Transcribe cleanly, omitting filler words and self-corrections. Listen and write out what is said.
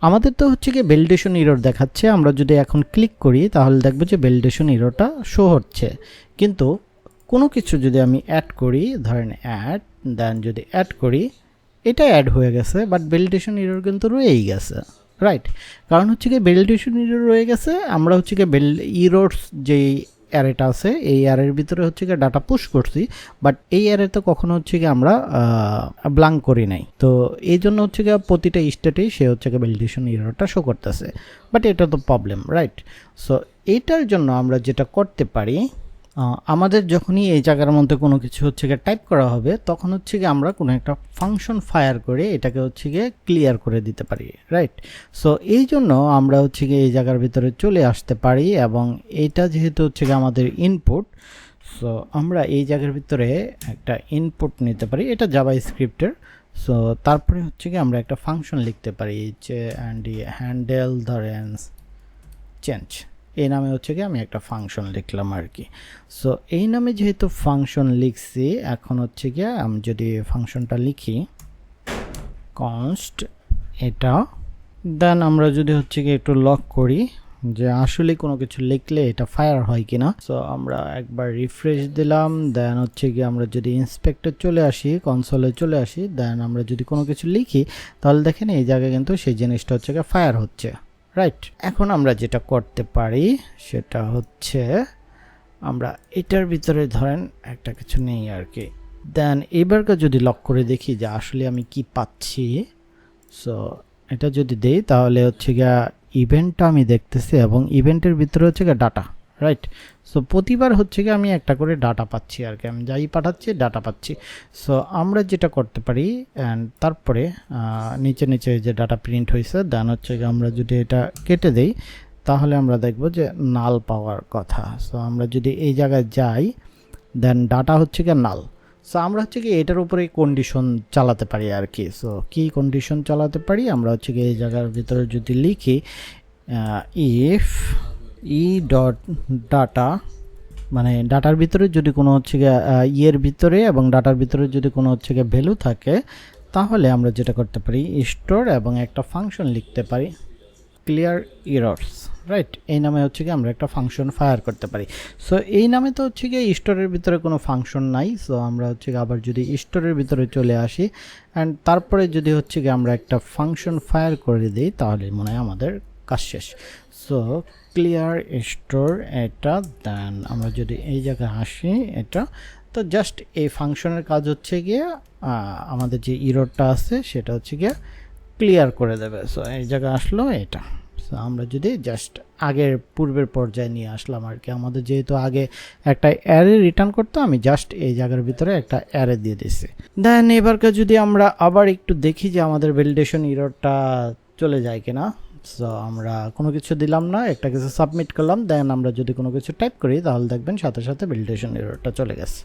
আমাদের তো হচ্ছে কি ভ্যালিডেশন এরর দেখাচ্ছে, আমরা যদি এখন ক্লিক করি তাহলে দেখব যে ভ্যালিডেশন এররটা শো হচ্ছে। কিন্তু কোনো কিছু যদি আমি অ্যাড করি, ধরেন অ্যাড, দেন যদি অ্যাড করি এটা অ্যাড হয়ে গেছে, বাট ভ্যালিডেশন এরর কিন্তু রয়েই গেছে, রাইট? কারণ হচ্ছে কি ভ্যালিডেশন এরর রয়ে গেছে, আমরা হচ্ছে কি এররস যেই অ্যারেটা আছে এই অ্যারের ভিতরে হচ্ছে কি ডাটা পুশ করছি, বাট এই অ্যারে তো কখনো হচ্ছে কি আমরা ব্ল্যাঙ্ক করি নাই। তো এই জন্য হচ্ছে কি প্রতিটা স্টেটেই সে হচ্ছে কি ভ্যালিডেশন এররটা শো করতেছে, বাট এটা তো প্রবলেম, রাইট? সো এইটার জন্য আমরা যেটা করতে পারি, আমাদের যখনই এই জায়গার মধ্যে কোনো কিছু হচ্ছে গিয়ে টাইপ করা হবে তখন হচ্ছে গিয়ে আমরা কোনো একটা ফাংশন ফায়ার করে এটাকে হচ্ছে গিয়ে ক্লিয়ার করে দিতে পারি, রাইট? সো এই জন্য আমরা হচ্ছে গিয়ে এই জায়গার ভিতরে চলে আসতে পারি, এবং এইটা যেহেতু হচ্ছে গিয়ে আমাদের ইনপুট, সো আমরা এই জায়গার ভিতরে একটা ইনপুট নিতে পারি, এটা জাভা স্ক্রিপ্টের। সো তারপরে হচ্ছে গিয়ে আমরা একটা ফাংশন লিখতে পারি যে হ্যান্ডেল ধরেন চেঞ্জ, এই নামে হচ্ছে কি আমি একটা ফাংশন লিখলাম আর কি। সো এই নামে যেহেতু ফাংশন লিখছি, এখন হচ্ছে গিয়ে আমি যদি ফাংশনটা লিখি কনস্ট এটা, দেন আমরা যদি হচ্ছে গিয়ে একটু লক করি যে আসলে কোনো কিছু লিখলে এটা ফায়ার হয় কিনা। সো আমরা একবার রিফ্রেশ দিলাম, দেন হচ্ছে গিয়ে আমরা যদি ইন্সপেক্টর চলে আসি, কনসোলে চলে আসি, দেন আমরা যদি কোনো কিছু লিখি তাহলে দেখেন এই জায়গায় কিন্তু সেই জিনিসটা হচ্ছে গিয়ে ফায়ার হচ্ছে, রাইট? এখন আমরা যেটা করতে পারি সেটা হচ্ছে আমরা এটার ভিতরে ধরেন একটা কিছু নেই আর কি, দেন এবারকে যদি লক করে দেখি যে আসলে আমি কি পাচ্ছি। সো এটা যদি দেই তাহলে হচ্ছে গিয়া ইভেন্টটা আমি দেখতেছি, এবং ইভেন্টের ভিতরে হচ্ছে গিয়ে ডাটা, রাইট? সো প্রতিবার হচ্ছে গিয়ে আমি একটা করে ডাটা পাচ্ছি আর কি, আমি যাই পাঠাচ্ছি ডাটা পাচ্ছি। সো আমরা যেটা করতে পারি, অ্যান্ড তারপরে নিচে নিচে যে ডাটা প্রিন্ট হয়েছে, দেন হচ্ছে গিয়ে আমরা যদি এটা কেটে দেই তাহলে আমরা দেখব যে নাল পাওয়ার কথা। সো আমরা যদি এই জায়গায় যাই, দেন ডাটা হচ্ছে গিয়ে নাল। সো আমরা হচ্ছে কি এটার উপরে কন্ডিশন চালাতে পারি আর কি। সো কি কন্ডিশন চালাতে পারি, আমরা হচ্ছে কি এই জায়গার ভিতরে যদি লিখি ইফ ই ডট ডাটা, মানে ডাটার ভিতরে যদি কোনো হচ্ছে গিয়ে ইয়ের ভিতরে এবং ডাটার ভিতরে যদি কোনো হচ্ছে গিয়ে ভ্যালু থাকে, তাহলে আমরা যেটা করতে পারি স্টোর এবং একটা ফাংশন লিখতে পারি ক্লিয়ার এরর্স, রাইট? এই নামে হচ্ছে কি আমরা একটা ফাংশন ফায়ার করতে পারি। সো এই নামে তো হচ্ছে গিয়ে স্টোরের ভিতরে কোনো ফাংশন নাই। সো আমরা হচ্ছে আবার যদি স্টোরের ভিতরে চলে আসি অ্যান্ড তারপরে যদি হচ্ছে গিয়ে আমরা একটা ফাংশন ফায়ার করে দিই তাহলে মনে হয় আমাদের কাজ শেষ। সো ক্লিয়ার স্টোর এটা, দেন আমরা যদি এই জায়গায় আসি এটা, তো জাস্ট এই ফাংশনের কাজ হচ্ছে গিয়ে আমাদের যে ইররটা আছে সেটা হচ্ছে গিয়ে ক্লিয়ার করে দেবে। সো এই জায়গায় আসলো এটা। সো আমরা যদি জাস্ট আগের পূর্বের পর্যায়ে নিয়ে আসলাম আর কি, আমাদের যেহেতু আগে একটা অ্যারে রিটার্ন করতো, আমি জাস্ট এই জায়গার ভিতরে একটা অ্যারে দিয়ে দিছি। দেন এবারকে যদি আমরা আবার একটু দেখি যে আমাদের ভ্যালিডেশন এররটা চলে যায় কিনা। সো আমরা কোনো কিছু দিলাম না, একটা কিছু সাবমিট করলাম, দেন আমরা যদি কোনো কিছু টাইপ করি তাহলে দেখবেন সাথে সাথে ভ্যালিডেশন এররটা চলে গেছে।